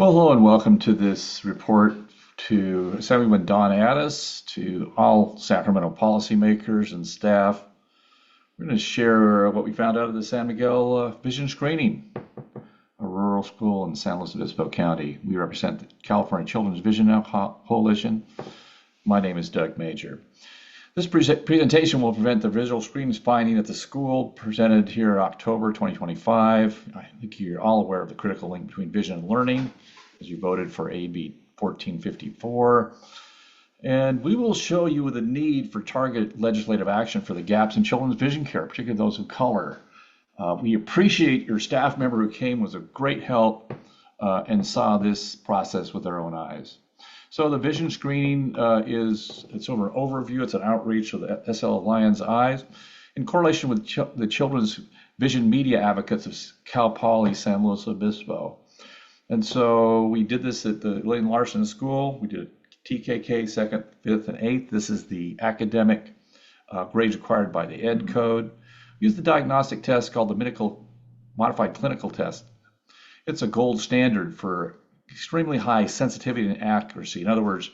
Well, hello and welcome to this report to Assemblyman Don Addis, to all Sacramento policymakers and staff. We're going to share what we found out of the San Miguel vision screening, a rural school in San Luis Obispo County. We represent the California Children's Vision Now Coalition. My name is Doug Major. This presentation will prevent the visual screenings finding at the school, presented here in October 2025. I think you're all aware of the critical link between vision and learning, as you voted for AB 1454. And we will show you the need for targeted legislative action for the gaps in children's vision care, particularly those of color. We appreciate your staff member who came, was a great help, and saw this process with their own eyes. So the vision screening it's over an overview. It's an outreach of the SL Alliance Eyes in correlation with the Children's Vision Media Advocates of Cal Poly San Luis Obispo. And so we did this at the Layton Larson School. We did TKK 2nd, 5th, and 8th. This is the academic grades required by the Ed Code. We used the diagnostic test called the Modified Clinical Test. It's a gold standard for extremely high sensitivity and accuracy. In other words,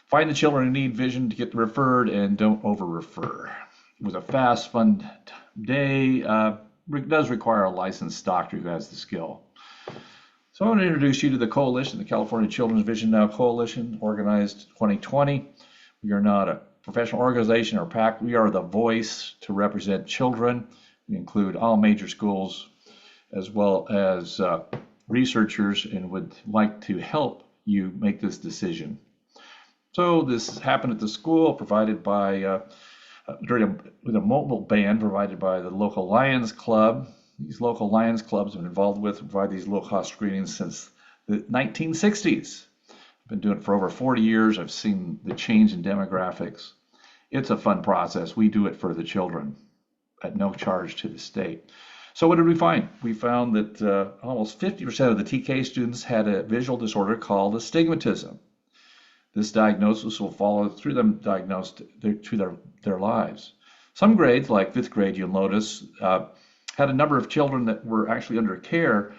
find the children who need vision to get referred and don't over-refer. It was a fast, fun day. It does require a licensed doctor who has the skill. So I want to introduce you to the coalition, the California Children's Vision Now Coalition, organized 2020. We are not a professional organization or PAC. We are the voice to represent children. We include all major schools as well as researchers, and would like to help you make this decision. So this happened at the school, provided by with a mobile band provided by the local Lions Club. These local Lions Clubs have been involved with provide these low-cost screenings since the 1960s. I've been doing it for over 40 years. I've seen the change in demographics. It's a fun process. We do it for the children at no charge to the state. So what did we find? We found that almost 50% of the TK students had a visual disorder called astigmatism. This diagnosis will follow through them diagnosed through their lives. Some grades, like 5th grade, you'll notice, had a number of children that were actually under care,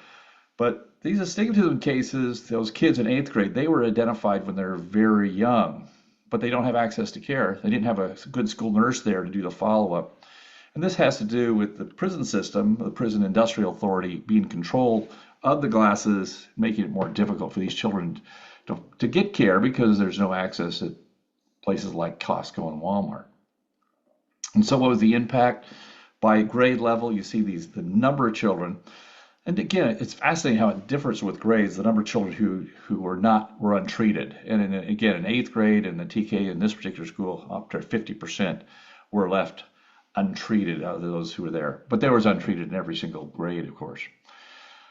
but these astigmatism cases, those kids in 8th grade, they were identified when they were very young, but they don't have access to care. They didn't have a good school nurse there to do the follow-up. And this has to do with the prison system, the Prison Industrial Authority, being control of the glasses, making it more difficult for these children to get care because there's no access at places like Costco and Walmart. And so what was the impact? By grade level, you see the number of children. And again, it's fascinating how it differs with grades, the number of children who were untreated. And again, in 8th grade in the TK in this particular school, up to 50% were left untreated out of those who were there. But there was untreated in every single grade, of course.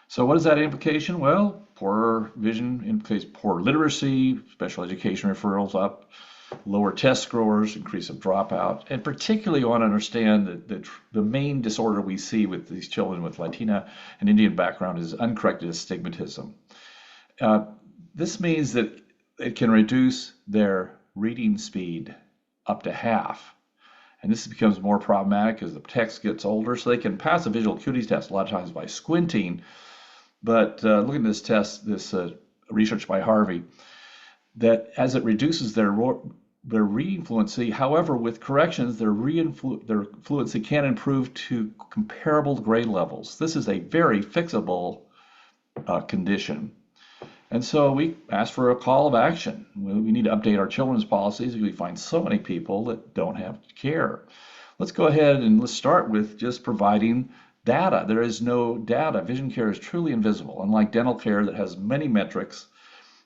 So what is that implication? Well, poor vision implicates poor literacy, special education referrals up, lower test scores, increase of dropout, and particularly you want to understand that the main disorder we see with these children with Latina and Indian background is uncorrected astigmatism. This means that it can reduce their reading speed up to half. And this becomes more problematic as the text gets older, so they can pass a visual acuity test a lot of times by squinting. But looking at this test, this research by Harvey, that as it reduces their reading fluency, however, with corrections, their fluency can improve to comparable grade levels. This is a very fixable condition. And so we asked for a call of action. We need to update our children's policies because we find so many people that don't have care. Let's go ahead and let's start with just providing data. There is no data. Vision care is truly invisible, unlike dental care that has many metrics.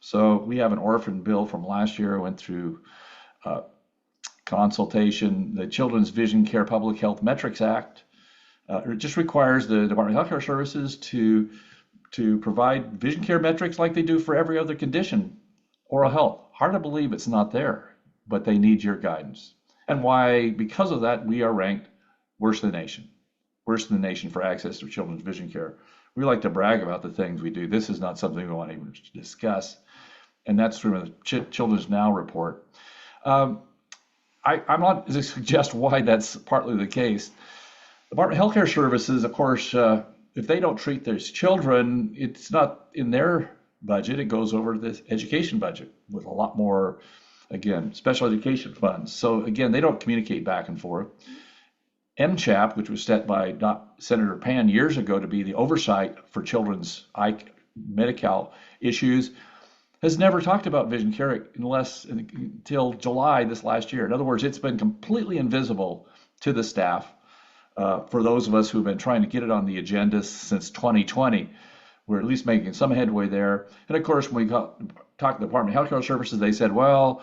So we have an orphan bill from last year, went through consultation. The Children's Vision Care Public Health Metrics Act it just requires the Department of Health Care Services to provide vision care metrics like they do for every other condition. Oral health, hard to believe it's not there, but they need your guidance. And why? Because of that, we are ranked worst in the nation for access to children's vision care. We like to brag about the things we do. This is not something we want to even discuss. And that's from the Children's Now report. I'm not to suggest why that's partly the case. The Department of Healthcare Services, of course, if they don't treat these children, it's not in their budget, it goes over the education budget with a lot more, again, special education funds. So again, they don't communicate back and forth. MCHAP, which was set by Senator Pan years ago to be the oversight for children's eye Medi-Cal issues, has never talked about vision care until July this last year. In other words, it's been completely invisible to the staff. For those of us who've been trying to get it on the agenda since 2020, we're at least making some headway there. And of course, when we talked to the Department of Healthcare Services, they said, well,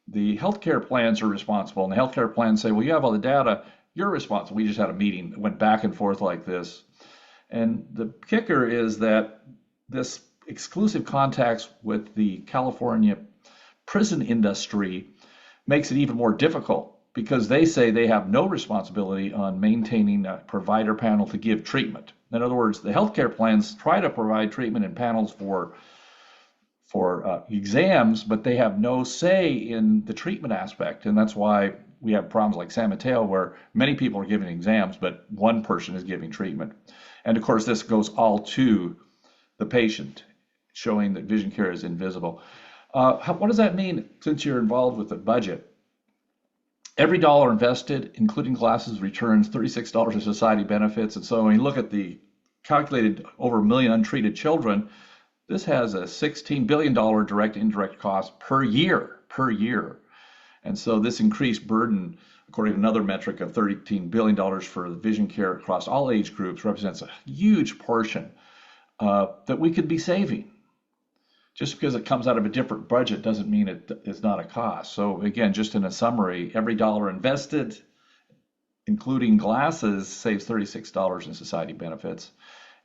the healthcare plans are responsible. And the healthcare plans say, well, you have all the data, you're responsible. We just had a meeting that went back and forth like this. And the kicker is that this exclusive contacts with the California prison industry makes it even more difficult because they say they have no responsibility on maintaining a provider panel to give treatment. In other words, the healthcare plans try to provide treatment and panels for exams, but they have no say in the treatment aspect. And that's why we have problems like San Mateo where many people are giving exams, but one person is giving treatment. And of course, this goes all to the patient, showing that vision care is invisible. What does that mean since you're involved with the budget? Every dollar invested, including glasses, returns $36 in society benefits. And so when you look at the calculated over 1 million untreated children, this has a $16 billion direct and indirect cost per year. And so this increased burden, according to another metric of $13 billion for the vision care across all age groups, represents a huge portion that we could be saving. Just because it comes out of a different budget doesn't mean it's not a cost. So again, just in a summary, every dollar invested, including glasses, saves $36 in society benefits,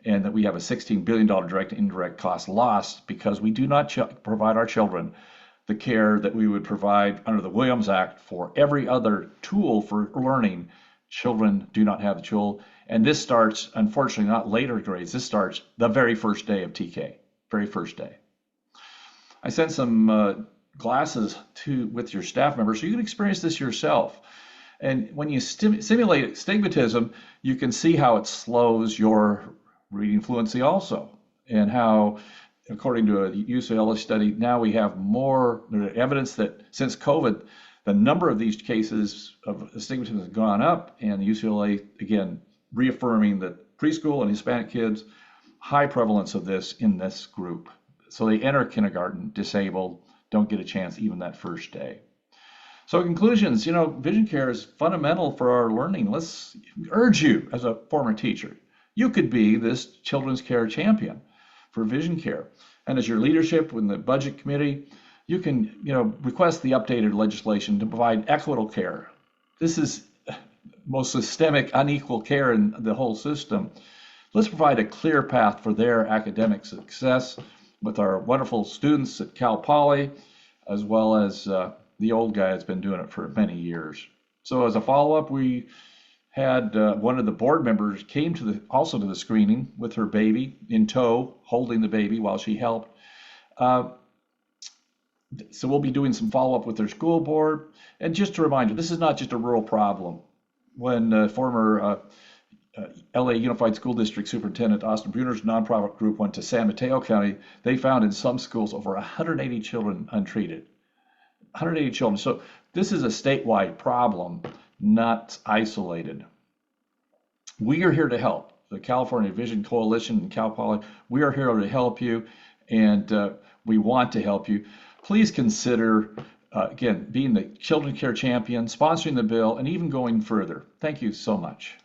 and that we have a $16 billion direct and indirect cost lost because we do not provide our children the care that we would provide under the Williams Act for every other tool for learning. Children do not have the tool. And this starts, unfortunately, not later grades. This starts the very first day of TK, very first day. I sent some glasses with your staff members so you can experience this yourself. And when you simulate astigmatism, you can see how it slows your reading fluency also, and how, according to a UCLA study, now we have more evidence that since COVID, the number of these cases of astigmatism has gone up, and the UCLA, again, reaffirming that preschool and Hispanic kids, high prevalence of this in this group. So they enter kindergarten disabled, don't get a chance even that first day. So conclusions, vision care is fundamental for our learning. Let's urge you as a former teacher, you could be this children's care champion for vision care. And as your leadership in the budget committee, you can, request the updated legislation to provide equitable care. This is most systemic, unequal care in the whole system. Let's provide a clear path for their academic success with our wonderful students at Cal Poly, as well as the old guy that's been doing it for many years. So as a follow-up, we had one of the board members came also to the screening with her baby in tow, holding the baby while she helped. So we'll be doing some follow-up with their school board. And just a reminder, this is not just a rural problem. When former LA Unified School District Superintendent Austin Bruner's nonprofit group went to San Mateo County, they found in some schools over 180 children untreated. 180 children. So this is a statewide problem, not isolated. We are here to help. The California Vision Coalition and Cal Poly, we are here to help you, and we want to help you. Please consider, again, being the children care champion, sponsoring the bill, and even going further. Thank you so much.